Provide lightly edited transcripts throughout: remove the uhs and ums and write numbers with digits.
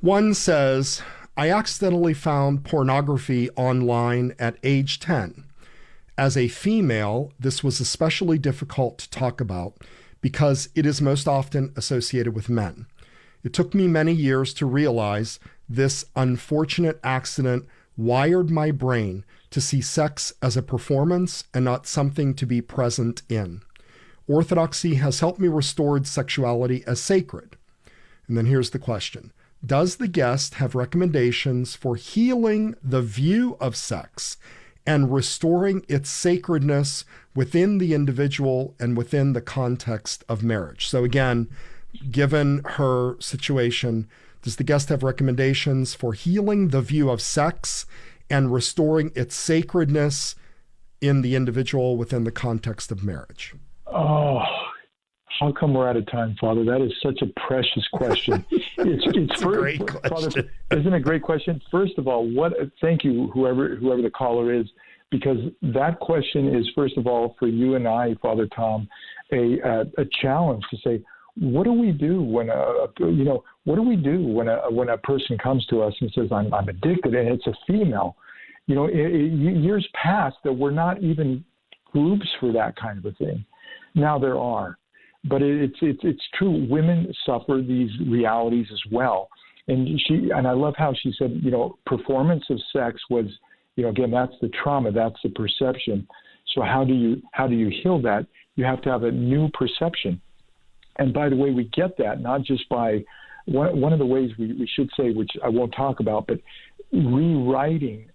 One says, I accidentally found pornography online at age 10. As a female, this was especially difficult to talk about because it is most often associated with men. It took me many years to realize this unfortunate accident wired my brain to see sex as a performance and not something to be present in. Orthodoxy has helped me restore sexuality as sacred. And then here's the question. Does the guest have recommendations for healing the view of sex and restoring its sacredness within the individual and within the context of marriage? So again, given her situation, does the guest have recommendations for healing the view of sex and restoring its sacredness in the individual within the context of marriage? Oh, how come we're out of time, Father? That is such a precious question. It's a great question. Father, isn't it a great question? First of all, thank you, whoever the caller is, because that question is, first of all, for you and I, Father Tom, a challenge to say, what do we do when a person comes to us and says, I'm addicted, and it's a female? Years past there were not even groups for that kind of a thing. Now there are. But it's true. Women suffer these realities as well. And I love how she said, performance of sex was, again, that's the trauma, that's the perception. So how do you heal that? You have to have a new perception. And by the way, we get that not just by one of the ways we should say, which I won't talk about, but rewriting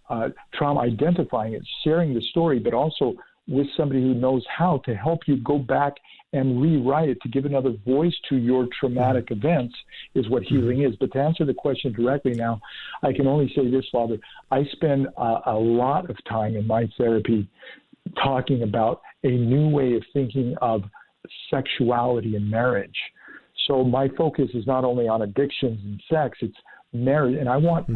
trauma, identifying it, sharing the story, but also with somebody who knows how to help you go back and rewrite it, to give another voice to your traumatic events, is what healing is. But to answer the question directly now, I can only say this, Father. I spend a lot of time in my therapy talking about a new way of thinking of sexuality and marriage. So my focus is not only on addictions and sex, it's marriage, and I want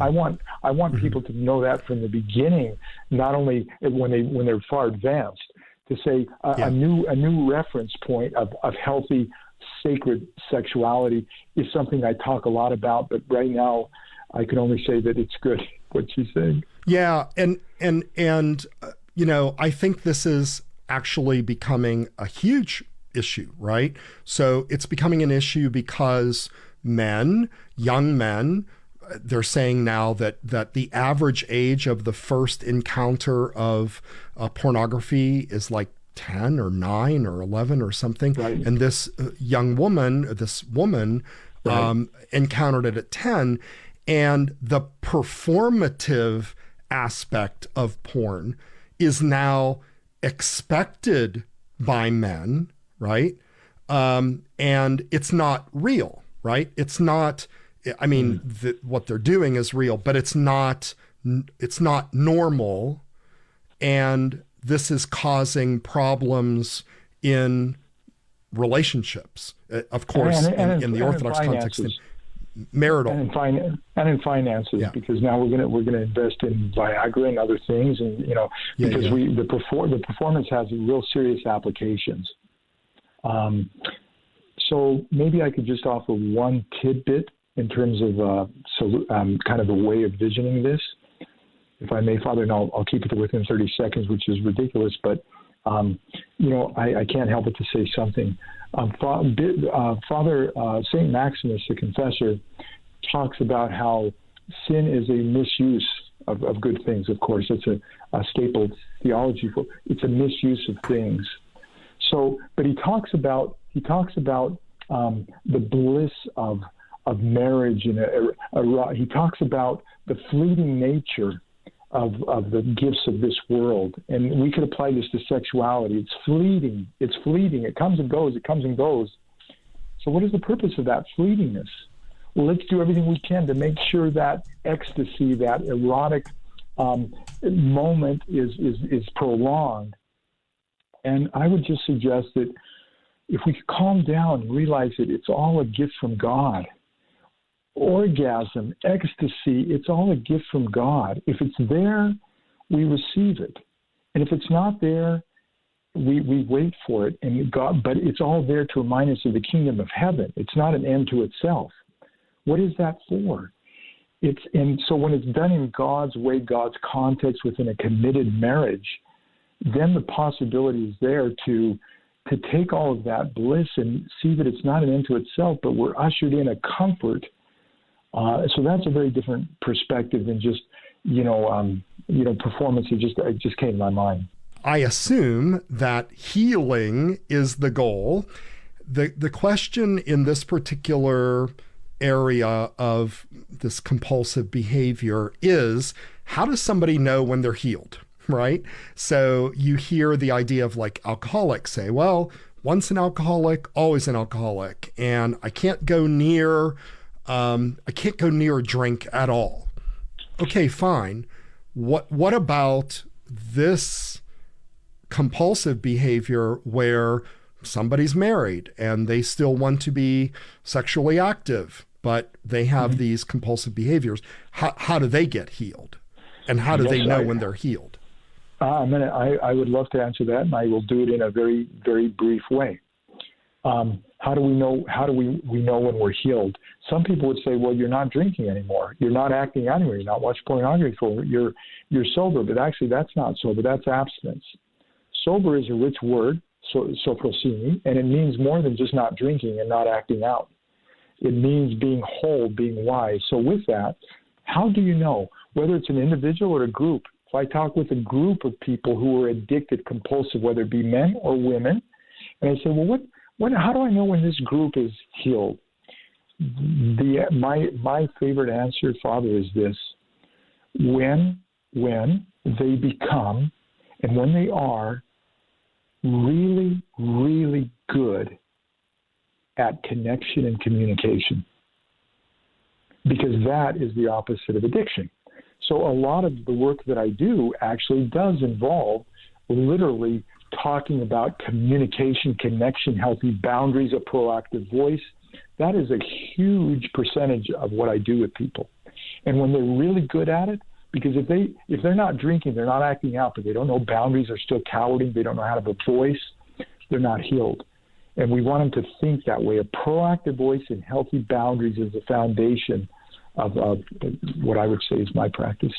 people to know that from the beginning, not only when they're far advanced, to say a new reference point of healthy, sacred sexuality is something I talk a lot about. But right now, I can only say that it's good what she's saying. Yeah, and I think this is actually becoming a huge issue, right? So it's becoming an issue because young men, they're saying now that the average age of the first encounter of pornography is like 10 or 9 or 11 or something. Right. And this woman right. Encountered it at 10. And the performative aspect of porn is now expected by men, right? And it's not real, right? It's not, I mean, what they're doing is real, but it's not normal. And this is causing problems in relationships, of course, in the Orthodox context, in marital and in finances, yeah. Because now we're gonna invest in Viagra and other things, and because the performance has real serious applications. So maybe I could just offer one tidbit in terms of kind of a way of visioning this, if I may, Father, and I'll keep it within 30 seconds, which is ridiculous, but I can't help but to say something. Father St. Maximus, the confessor, talks about how sin is a misuse of good things. Of course, it's a staple theology for it's a misuse of things. So, but he talks about the bliss of marriage, and he talks about the fleeting nature of the gifts of this world, and we could apply this to sexuality. It's fleeting. It comes and goes. So what is the purpose of that fleetingness? Well, let's do everything we can to make sure that ecstasy, that erotic moment is prolonged. And I would just suggest that if we could calm down and realize that it's all a gift from God. Orgasm, ecstasy, it's all a gift from God. If it's there, we receive it. And if it's not there, we wait for it. But it's all there to remind us of the kingdom of heaven. It's not an end to itself. What is that for? So when it's done in God's way, God's context, within a committed marriage, then the possibility is there to take all of that bliss and see that it's not an end to itself, but we're ushered in a comfort. So that's a very different perspective than just, performance. It just came to my mind. I assume that healing is the goal. The question in this particular area of this compulsive behavior is, how does somebody know when they're healed, right? So you hear the idea of like alcoholics say, well, once an alcoholic, always an alcoholic, and I can't go near a drink at all. Okay, fine. What about this compulsive behavior where somebody's married and they still want to be sexually active, but they have these compulsive behaviors? How do they get healed? And how do they know when they're healed? I would love to answer that, and I will do it in a very, very brief way. How do we know? How do we know when we're healed? Some people would say, "Well, you're not drinking anymore. You're not acting out anymore. You're not watching pornography. You're sober." But actually, that's not sober. That's abstinence. Sober is a rich word, soprosini, and it means more than just not drinking and not acting out. It means being whole, being wise. So with that, how do you know whether it's an individual or a group? If I talk with a group of people who are addicted, compulsive, whether it be men or women, and I say, well, how do I know when this group is healed? My favorite answer, Father, is this: when they become and when they are really, really good at connection and communication, because that is the opposite of addiction. So a lot of the work that I do actually does involve literally talking about communication, connection, healthy boundaries, a proactive voice. That is a huge percentage of what I do with people. And when they're really good at it, because if they're not drinking, they're not acting out, but they don't know boundaries, they're still cowarding, they don't know how to have a voice, they're not healed. And we want them to think that way. A proactive voice and healthy boundaries is the foundation of what I would say is my practice.